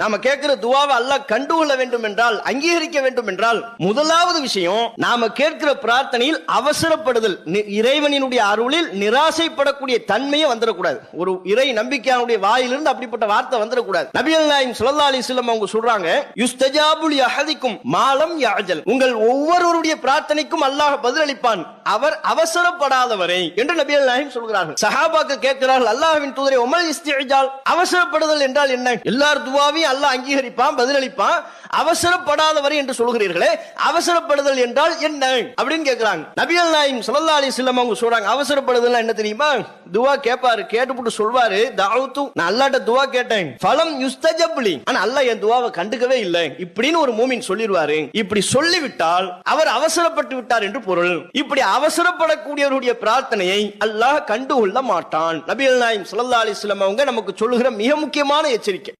நாம கேட்கிற துவாவை அல்லாஹ் கண்டுகொள்ள வேண்டும் என்றால், அங்கீகரிக்க வேண்டும் என்றால், முதலாவது விஷயம் நாம கேட்கிற பிரார்த்தனையில் அவசரப்படுதல், இறைவனினுடைய அருளில் நிராசைப்படக்கூடிய தன்மையை வந்துடக்கூடாது. ஒரு இறை நம்பிக்கையானுடைய வாயிலிருந்து அப்படிப்பட்ட வார்த்தை வந்துடக்கூடாது. நபிகள் நாயகம் ஸல்லல்லாஹு அலைஹி வஸல்லம் அவங்க சொல்றாங்க, யுஸ்தஜாபு லி அஹதிக்கும் மாலம் யஅஜல், உங்கள் ஒவ்வொருவருடைய பிரார்த்தனைக்கும் அல்லாஹ் பதிலளிப்பான், அவர் அவசரப்படாதவரை என்று நபிகள் நாயகம் சொல்கிறார்கள். சஹாபாக்கள் கேட்கிறார்கள், அல்லாஹ்வின் தூதரே, உமல் இஸ்திஜால், அவசரப்படுதல் என்றால் என்ன? எல்லார் துவாவையும் அல்லாஹ் அங்கீகரிப்பான், பதிலளிப்பான், அவசரப்படாதவரை என்று சொல்கிறீர்களே, அவசரப்படுதல் என்றால் என்ன அப்படின்னு கேட்கிறாங்க. நபிகள் நாயகம் ஸல்லல்லாஹு அலைஹி வஸல்லம் அவங்க சொல்றாங்க, அவசரப்படுதல் என்ன தெரியுமா? துவா கேட்பாரு, கேட்டுப்புட்டு சொல்வாரு, தஅவுது, நான் அல்லாஹ்ட்ட துவா கேட்டேன், ஃபலம் யுஸ்தஜப் லி, ஆனா அல்லாஹ் என் துவாவை கண்டுக்கவே இல்லை இப்படின்னு ஒரு மூமின் சொல்லிடுவாரு. இப்படி சொல்லிவிட்டால் அவர் அவசரப்பட்டு விட்டார் என்று பொருள். இப்படி அவசரப்படக்கூடியவருடைய பிரார்த்தனையை அல்லாஹ் கண்டுகொள்ள மாட்டான். நபிகள் நாயகம் ஸல்லல்லாஹு அலைஹி வஸல்லம் அவங்க நமக்கு சொல்லுகிற மிக முக்கியமான எச்சரிக்கை.